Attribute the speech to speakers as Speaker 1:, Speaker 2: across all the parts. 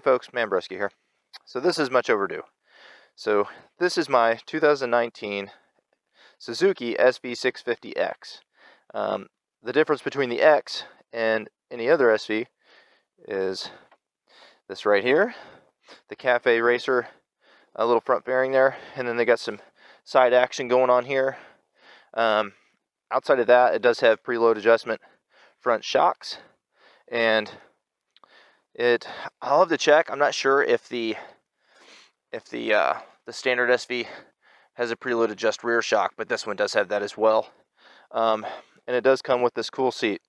Speaker 1: folks, Man Bresky here. So this is much overdue. So this is my 2019 Suzuki SV650X. The difference between the X and any other SV is this right here, the Cafe Racer, a little front fairing there, and then they got some side action going on here. Outside of that, it does have preload adjustment front shocks, and I'll have to check. I'm not sure if the standard SV has a preload adjust rear shock, but this one does have that as well. And it does come with this cool seat.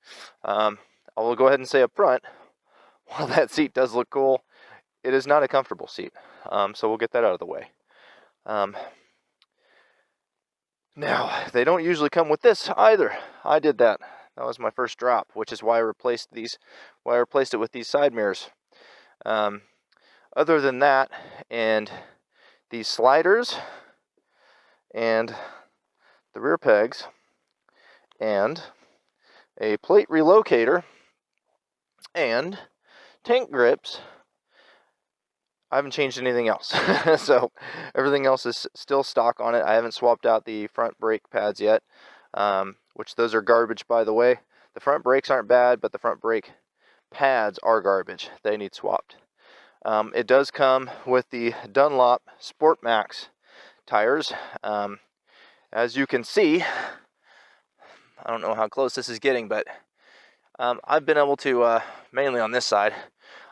Speaker 1: I will go ahead and say up front, while that seat does look cool, it is not a comfortable seat. So we'll get that out of the way. Now, they don't usually come with this either. I did that. That was my first drop, which is why I replaced it with these side mirrors. Other than that, and these sliders, and the rear pegs, and a plate relocator, and tank grips, I haven't changed anything else. So everything else is still stock on it. I haven't swapped out the front brake pads yet, which those are garbage, by the way. The front brakes aren't bad, but the front brake pads are garbage. They need swapped. It does come with the Dunlop Sport Max tires. As you can see, I don't know how close this is getting, but I've been able to, mainly on this side,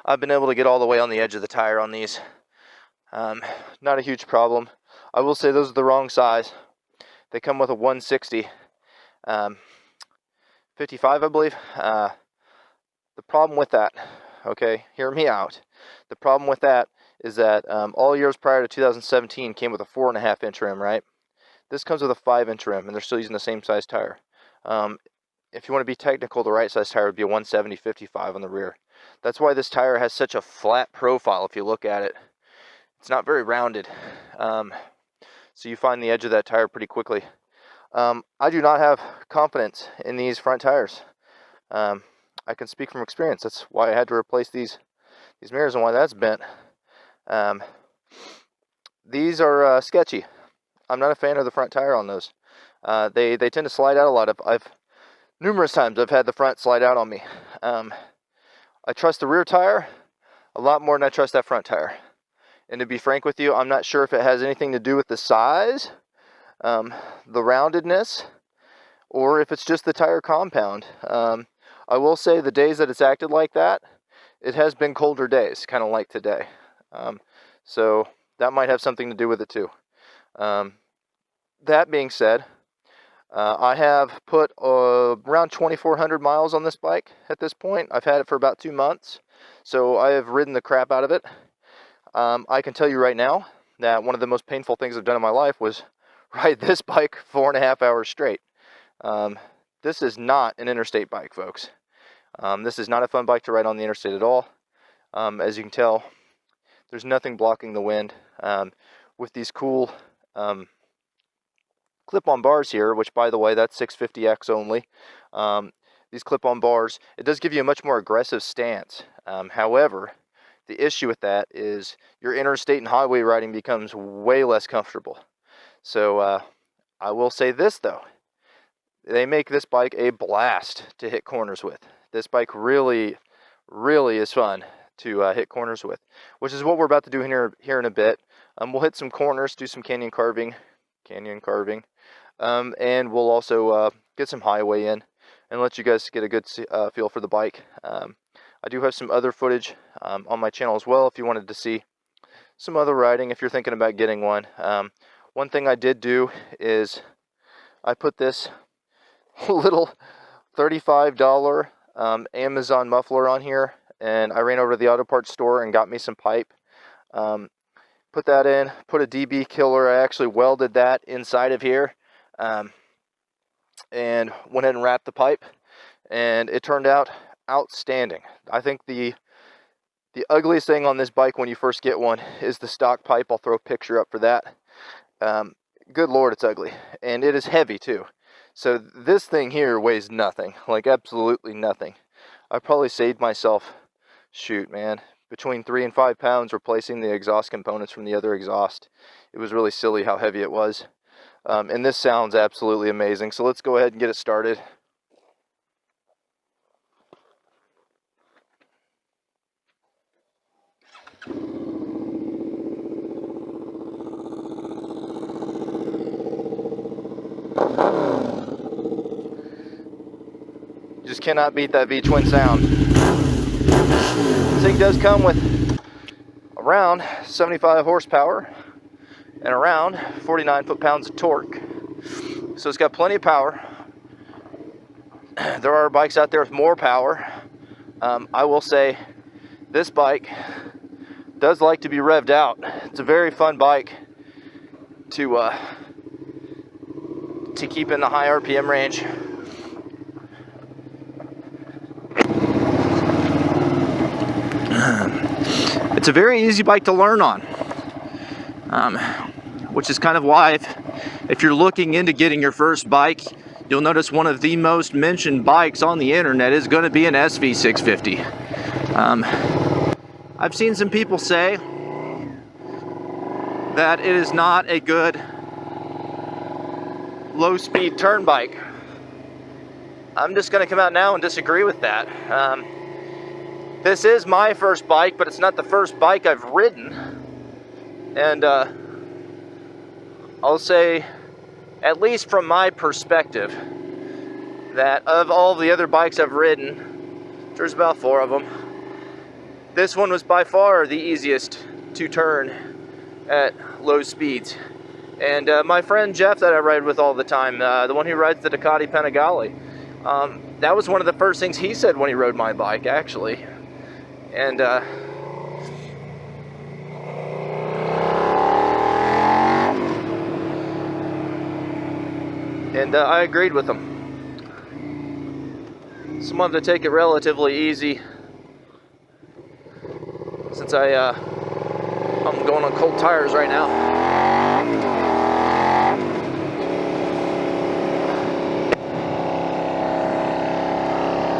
Speaker 1: I've been able to get all the way on the edge of the tire on these. Not a huge problem. I will say those are the wrong size. They come with a 160, 55, I believe. The problem with that, okay, hear me out. The problem with that is that all years prior to 2017 came with a 4.5 inch rim, right? This comes with a 5-inch rim, and they're still using the same size tire. If you want to be technical, the right size tire would be a 170/55 on the rear. That's why this tire has such a flat profile. If you look at it, it's not very rounded. So you find the edge of that tire pretty quickly. I do not have confidence in these front tires. I can speak from experience. That's why I had to replace these mirrors and why that's bent. These are sketchy. I'm not a fan of the front tire on those. They tend to slide out a lot. Numerous times I've had the front slide out on me. I trust the rear tire a lot more than I trust that front tire. And to be frank with you, I'm not sure if it has anything to do with the size, the roundedness, or if it's just the tire compound. I will say the days that it's acted like that, it has been colder days, kind of like today. So that might have something to do with it too. That being said, I have put around 2,400 miles on this bike at this point. I've had it for about 2 months, so I have ridden the crap out of it. I can tell you right now that one of the most painful things I've done in my life was ride this bike 4.5 hours straight. This is not an interstate bike, folks. This is not a fun bike to ride on the interstate at all. As you can tell, there's nothing blocking the wind. With these cool clip-on bars here, which, by the way, that's 650X only. These clip-on bars, it does give you a much more aggressive stance. However, the issue with that is your interstate and highway riding becomes way less comfortable. So I will say this, though. They make this bike a blast to hit corners with. This bike really, really is fun to hit corners with, which is what we're about to do here in a bit. We'll hit some corners, do some canyon carving, and we'll also get some highway in and let you guys get a good feel for the bike. I do have some other footage on my channel as well if you wanted to see some other riding if you're thinking about getting one. One thing I did do is I put this little $35 Amazon muffler on here, and I ran over to the auto parts store and got me some pipe. Put that in, put a DB killer. I actually welded that inside of here, and went ahead and wrapped the pipe, and it turned out outstanding. I think the ugliest thing on this bike when you first get one is the stock pipe. I'll throw a picture up for that. Good Lord, it's ugly, and it is heavy too. So this thing here weighs nothing, like absolutely nothing. I probably saved myself, shoot man, between 3 and 5 pounds replacing the exhaust components from the other exhaust. It was really silly how heavy it was. And this sounds absolutely amazing. So let's go ahead and get it started. You just cannot beat that V-twin sound. This thing does come with around 75 horsepower and around 49 foot-pounds of torque. So it's got plenty of power. There are bikes out there with more power. I will say this bike does like to be revved out. It's a very fun bike to keep in the high RPM range. It's a very easy bike to learn on, which is kind of why if you're looking into getting your first bike, you'll notice one of the most mentioned bikes on the internet is going to be an SV650. I've seen some people say that it is not a good low-speed turn bike. I'm just going to come out now and disagree with that. This is my first bike, but it's not the first bike I've ridden. And I'll say, at least from my perspective, that of all the other bikes I've ridden, there's about 4 of them, this one was by far the easiest to turn at low speeds. And my friend Jeff that I ride with all the time, the one who rides the Ducati Panigale, that was one of the first things he said when he rode my bike, actually. And I agreed with him. So I wanted to take it relatively easy since I'm going on cold tires right now.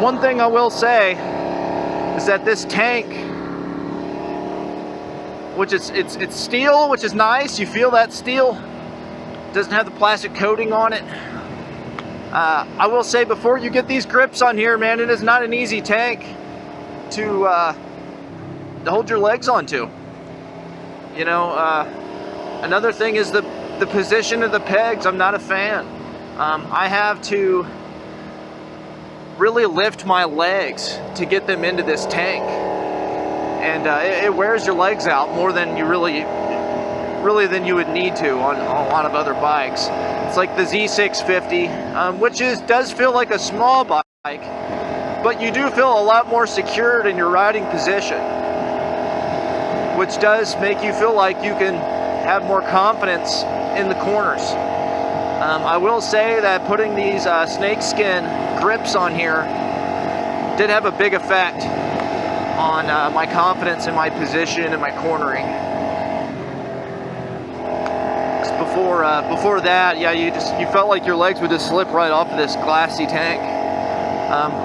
Speaker 1: One thing I will say is that this tank, which it's steel, which is nice. You feel that steel. Doesn't have the plastic coating on it. I will say, before you get these grips on here, man, it is not an easy tank to hold your legs onto. You know, another thing is the position of the pegs. I'm not a fan. I have to really lift my legs to get them into this tank, and it wears your legs out more than you really than you would need to on a lot of other bikes. It's like the Z650, which does feel like a small bike, but you do feel a lot more secured in your riding position, which does make you feel like you can have more confidence in the corners. I will say that putting these snakeskin grips on here did have a big effect on my confidence in my position and my cornering. Before that, yeah, you felt like your legs would just slip right off of this glassy tank.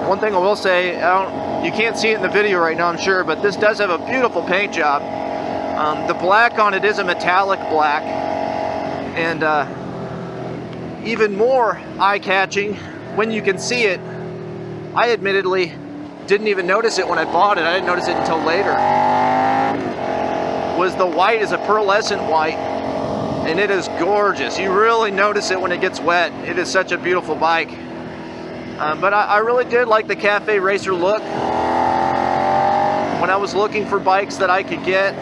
Speaker 1: One thing I will say, you can't see it in the video right now, I'm sure, but this does have a beautiful paint job. The black on it is a metallic black, and even more eye-catching when you can see it. I admittedly didn't even notice it when I bought it. I didn't notice it until later. Was the white is a pearlescent white, and it is gorgeous. You really notice it when it gets wet. It is such a beautiful bike. But I really did like the cafe racer look. When I was looking for bikes that I could get,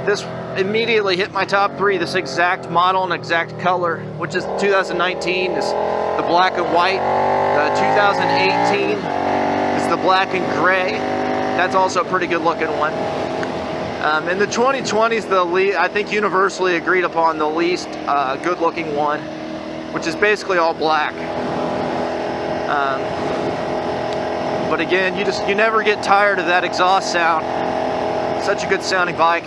Speaker 1: this immediately hit my top 3. This exact model and exact color, which is 2019, is the black and white. The 2018 is the black and gray. That's also a pretty good looking one. And the 2020 is I think universally agreed upon the least good looking one, which is basically all black. But again, you never get tired of that exhaust sound. Such a good sounding bike.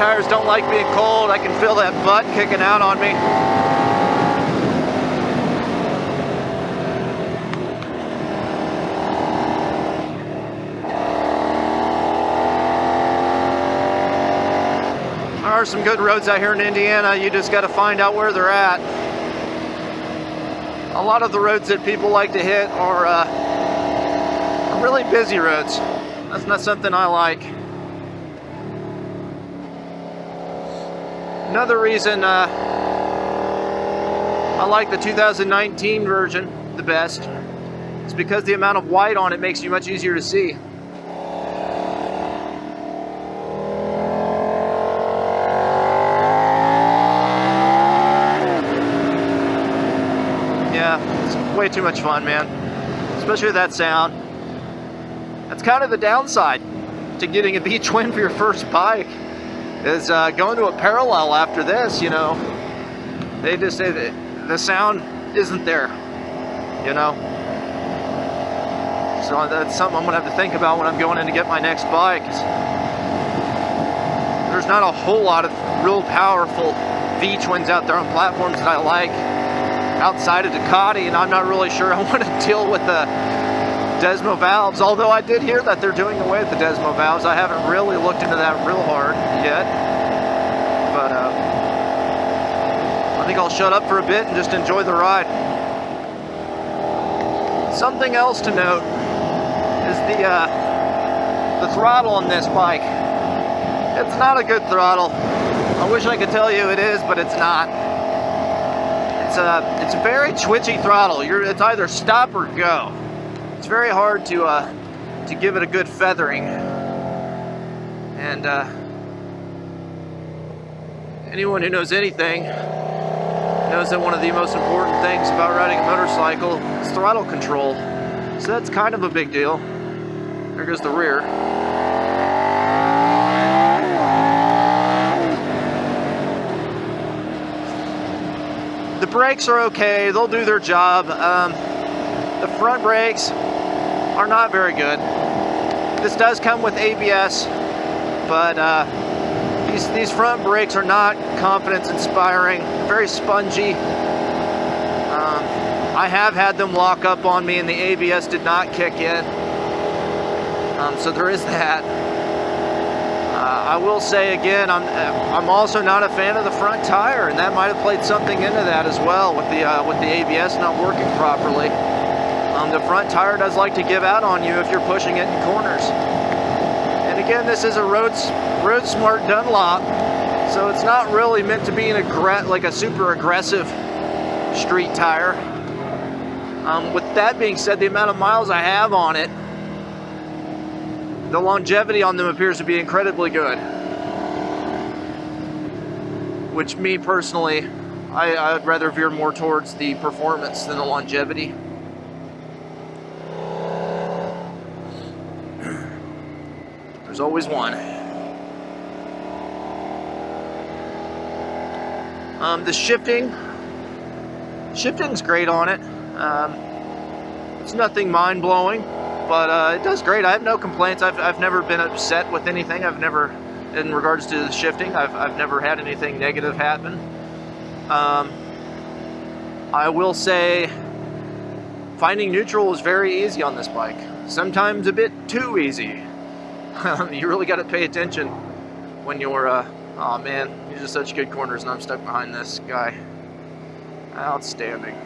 Speaker 1: tires don't like being cold. I can feel that butt kicking out on me. There are some good roads out here in Indiana. You just got to find out where they're at. A lot of the roads that people like to hit are really busy roads. That's not something I like. Another reason I like the 2019 version the best is because the amount of white on it makes you much easier to see. Yeah, it's way too much fun, man. Especially with that sound. That's kind of the downside to getting a V-twin for your first bike, is going to a parallel after this, you know. They just say that the sound isn't there, you know. So that's something I'm going to have to think about when I'm going in to get my next bike. There's not a whole lot of real powerful V-twins out there on platforms that I like outside of Ducati, and I'm not really sure I want to deal with the Desmo valves, although I did hear that they're doing away with the Desmo valves. I haven't really looked into that real hard yet, but I think I'll shut up for a bit and just enjoy the ride. Something else to note is the throttle on this bike. It's not a good throttle. I wish I could tell you it is, but it's not. It's a very twitchy throttle. It's either stop or go. It's very hard to give it a good feathering, and anyone who knows anything knows that one of the most important things about riding a motorcycle is throttle control. So that's kind of a big deal. There goes the rear. The brakes are okay, they'll do their job. The front brakes are not very good. This does come with ABS, but these front brakes are not confidence inspiring, very spongy. I have had them lock up on me and the ABS did not kick in. So there is that. I will say again, I'm also not a fan of the front tire, and that might have played something into that as well with the ABS not working properly. The front tire does like to give out on you if you're pushing it in corners. And again, this is a road smart Dunlop, so it's not really meant to be like a super aggressive street tire. With that being said, the amount of miles I have on it, the longevity on them appears to be incredibly good. Which, me personally, I'd rather veer more towards the performance than the longevity. There's always one. The shifting's great on it. It's nothing mind-blowing, but it does great. I have no complaints. I've never been upset with anything. In regards to the shifting, I've never had anything negative happen. I will say finding neutral is very easy on this bike. Sometimes a bit too easy. You really got to pay attention when you're, oh man, these are such good corners and I'm stuck behind this guy. Outstanding.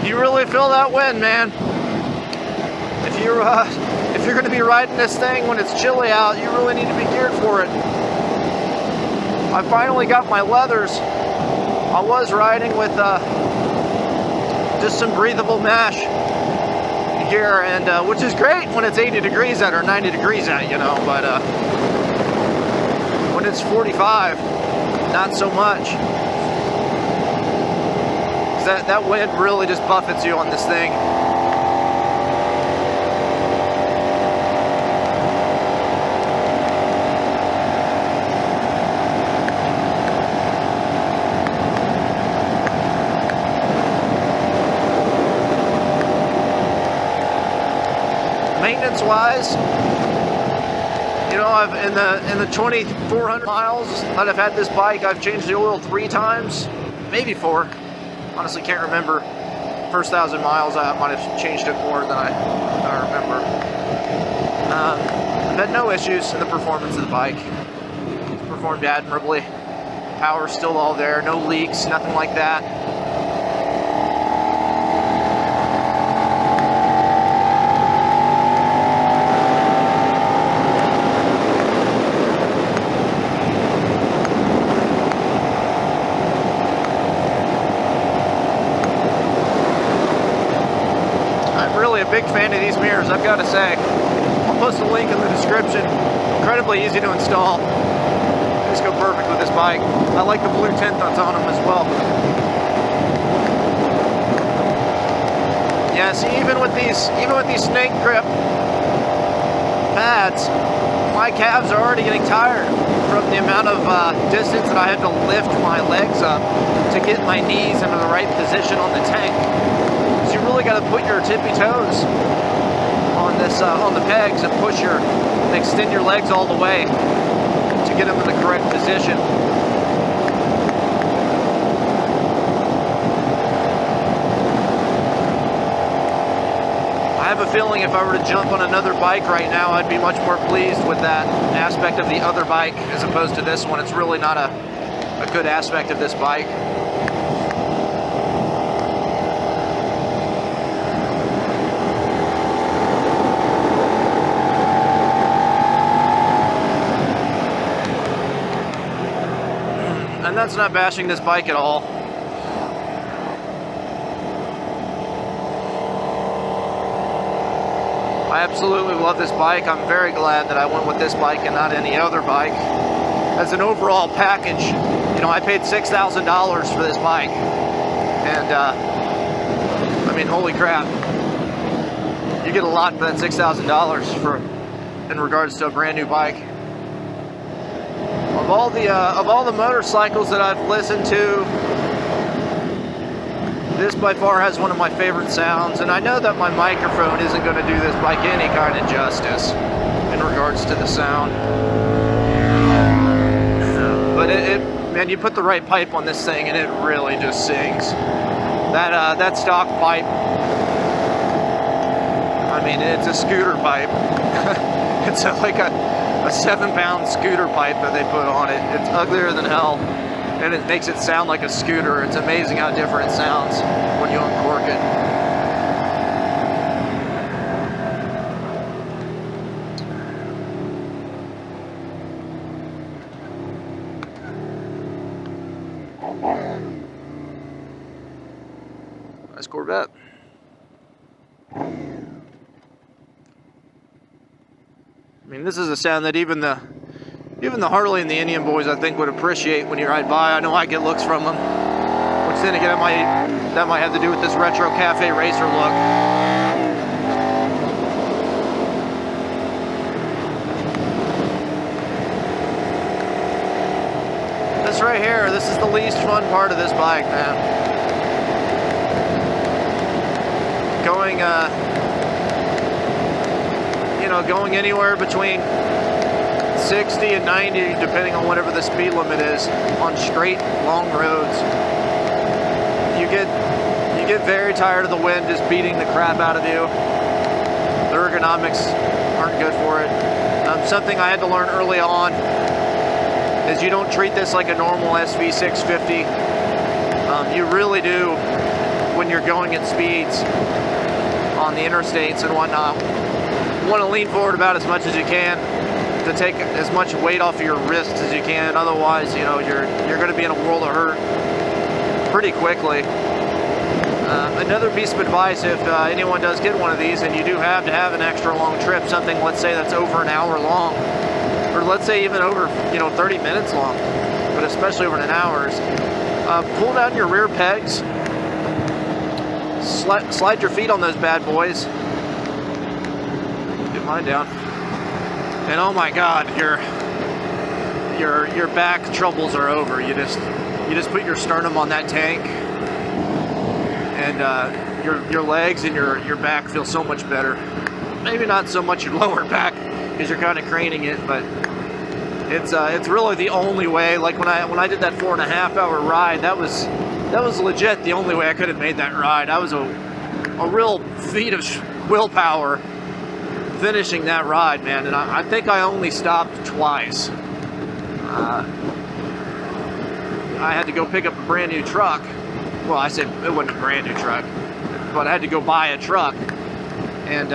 Speaker 1: You really feel that wind, man. If you're going to be riding this thing when it's chilly out, you really need to be geared for it. I finally got my leathers. I was riding with just some breathable mesh gear, and which is great when it's 80 degrees out or 90 degrees out, you know, but when it's 45, not so much. That wind really just buffets you on this thing. performance-wise, you know, in the 2,400 miles that I've had this bike, I've changed the oil 3 times, maybe 4. Honestly, can't remember. First 1,000 miles, I might have changed it more than I remember. I've had no issues in the performance of the bike. It's performed admirably. Power's still all there, no leaks, nothing like that. Big fan of these mirrors, I've got to say. I'll post a link in the description. Incredibly easy to install. They just go perfect with this bike. I like the blue tint that's on them as well. Yeah, see, even with these snake grip pads, my calves are already getting tired from the amount of distance that I have to lift my legs up to get my knees into the right position on the tank. You really got to put your tippy toes on this on the pegs and extend your legs all the way to get them in the correct position. I have a feeling if I were to jump on another bike right now, I'd be much more pleased with that aspect of the other bike as opposed to this one. It's really not a good aspect of this bike. And that's not bashing this bike at all. I absolutely love this bike. I'm very glad that I went with this bike and not any other bike. As an overall package, you know, I paid $6,000 for this bike. And, I mean, holy crap. You get a lot for that $6,000 in regards to a brand new bike. Of all the motorcycles that I've listened to, this by far has one of my favorite sounds, and I know that my microphone isn't going to do this bike any kind of justice in regards to the sound. But man, you put the right pipe on this thing and it really just sings. That stock pipe, I mean, it's a scooter pipe. It's like a 7-pound scooter pipe that they put on it. It's uglier than hell, and it makes it sound like a scooter. It's amazing how different it sounds when you uncork it. Nice Corvette. I mean, this is a sound that even the Harley and the Indian boys, I think, would appreciate when you ride by. I know I get looks from them, which then again, that might have to do with this retro cafe racer look. This right here, this is the least fun part of this bike, man. Going anywhere between 60 and 90, depending on whatever the speed limit is, on straight, long roads. You get very tired of the wind just beating the crap out of you. The ergonomics aren't good for it. Something I had to learn early on is you don't treat this like a normal SV650. You really do, when you're going at speeds on the interstates and whatnot, you want to lean forward about as much as you can to take as much weight off of your wrists as you can. Otherwise, you know, you're going to be in a world of hurt pretty quickly. Another piece of advice, if anyone does get one of these and you do have to have an extra long trip, something, let's say, that's over an hour long, or let's say even over 30 minutes long, but especially over an hour's, pull down your rear pegs, slide your feet on those bad boys. Get mine down. And oh my God, your back troubles are over. You just put your sternum on that tank, and your legs and your back feel so much better.
Speaker 2: maybe not so much your lower back because you're kind of craning it, but it's really the only way. Like when I did that 4.5 hour ride, that was legit the only way I could have made that ride. That was a real feat of willpower finishing that ride, man. And I think I only stopped twice. I had to go pick up a brand new truck. Well, I said it wasn't a brand new truck, but I had to go buy a truck, and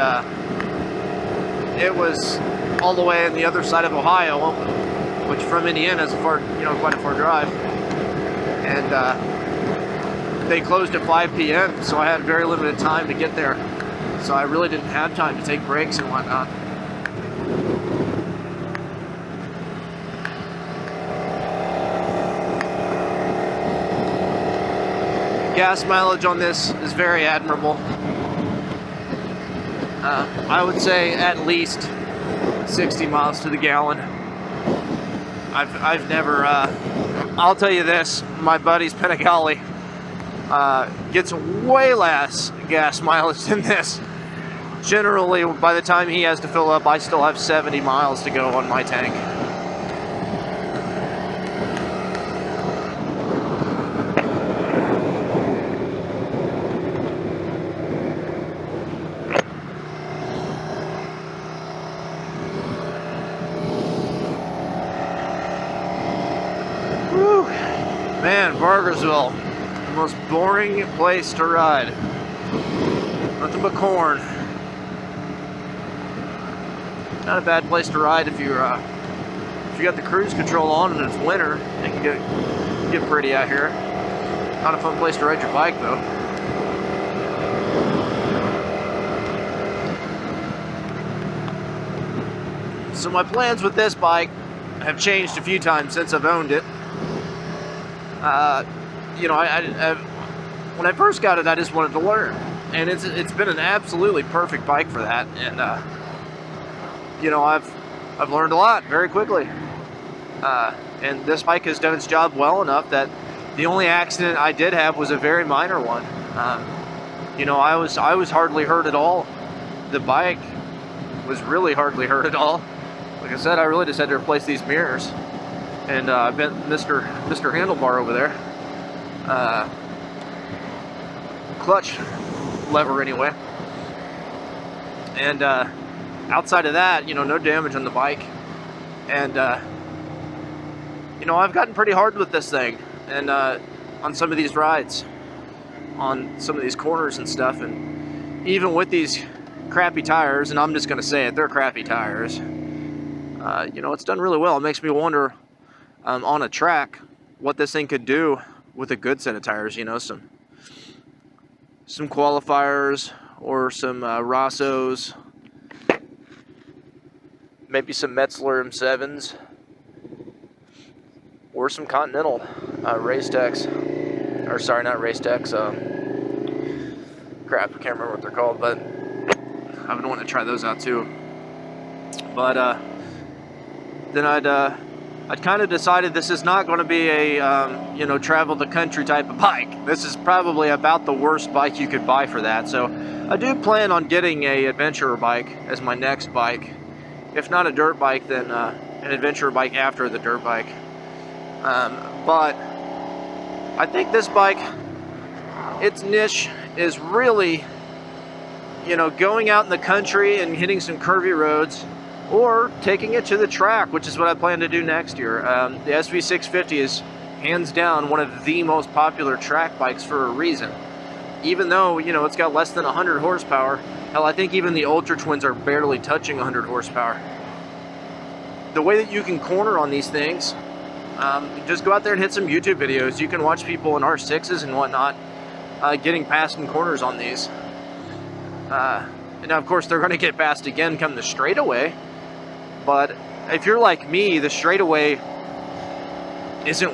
Speaker 2: it was all the way on the other side of Ohio, which from Indiana is quite a far drive, and they closed at 5 p.m. so I had very limited time to get there, so I really didn't have time to take breaks and whatnot. Gas mileage on this is very admirable. I would say at least 60 miles to the gallon. I've never, I'll tell you this, my buddy's Panigale gets way less gas mileage than this. Generally, by the time he has to fill up, I still have 70 miles to go on my tank. Man, Bargersville, the most boring place to ride. Nothing but corn. Not a bad place to ride if you got the cruise control on and it's winter. It can get pretty out here. Not a fun place to ride your bike though. So my plans with this bike have changed a few times since I've owned it. When I first got it, I just wanted to learn, and it's been an absolutely perfect bike for that. And I've learned a lot very quickly. And this bike has done its job well enough that the only accident I did have was a very minor one. I was hardly hurt at all. The bike was really hardly hurt at all. Like I said, I really just had to replace these mirrors. And I bent Mr. Handlebar over there. Clutch lever anyway. And outside of that, no damage on the bike. And I've gotten pretty hard with this thing, and on some of these rides, on some of these corners and stuff, and even with these crappy tires, and I'm just gonna say it, they're crappy tires. It's done really well. It makes me wonder on a track what this thing could do with a good set of tires. Some qualifiers or some Rossos, maybe some Metzler M7s, or some Continental Racetechs, or sorry, not Racetechs, crap, I can't remember what they're called, but I've been wanting to try those out too. But then I'd kind of decided this is not going to be a travel the country type of bike. This is probably about the worst bike you could buy for that. So I do plan on getting a adventurer bike as my next bike. If not a dirt bike, then an adventurer bike after the dirt bike. But I think this bike, its niche is really, going out in the country and hitting some curvy roads, or taking it to the track, which is what I plan to do next year. The SV650 is hands down one of the most popular track bikes for a reason. Even though, it's got less than 100 horsepower. Hell, I think even the Ultra Twins are barely touching 100 horsepower. The way that you can corner on these things, just go out there and hit some YouTube videos. You can watch people in R6s and whatnot getting past in corners on these. And now, of course, they're going to get past again come the straightaway. But if you're like me, the straightaway isn't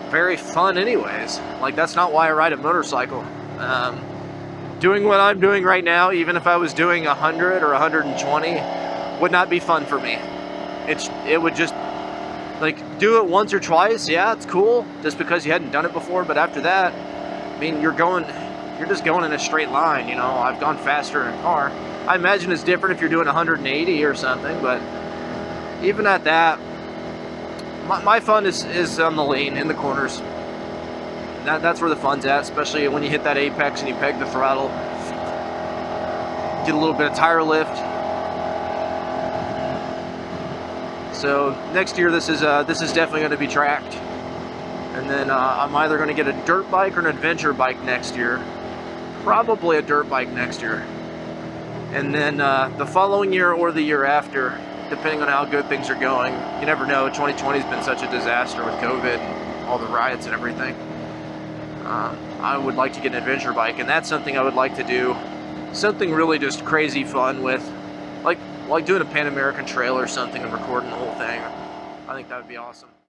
Speaker 2: very fun anyways. Like, that's not why I ride a motorcycle. Doing what I'm doing right now, even if I was doing 100 or 120, would not be fun for me. It would just, like, do it once or twice, yeah, it's cool, just because you hadn't done it before, but after that, I mean, you're just going in a straight line, I've gone faster in a car. I imagine it's different if you're doing 180 or something, but even at that, my fun is on the lane, in the corners. That's where the fun's at, especially when you hit that apex and you peg the throttle. Get a little bit of tire lift. So next year, this is definitely going to be tracked. And then I'm either going to get a dirt bike or an adventure bike next year. Probably a dirt bike next year. And then the following year or the year after, depending on how good things are going. You never know. 2020 has been such a disaster with COVID and all the riots and everything. I would like to get an adventure bike, and that's something I would like to do. Something really just crazy fun with, like doing a Pan American Trail or something and recording the whole thing. I think that would be awesome.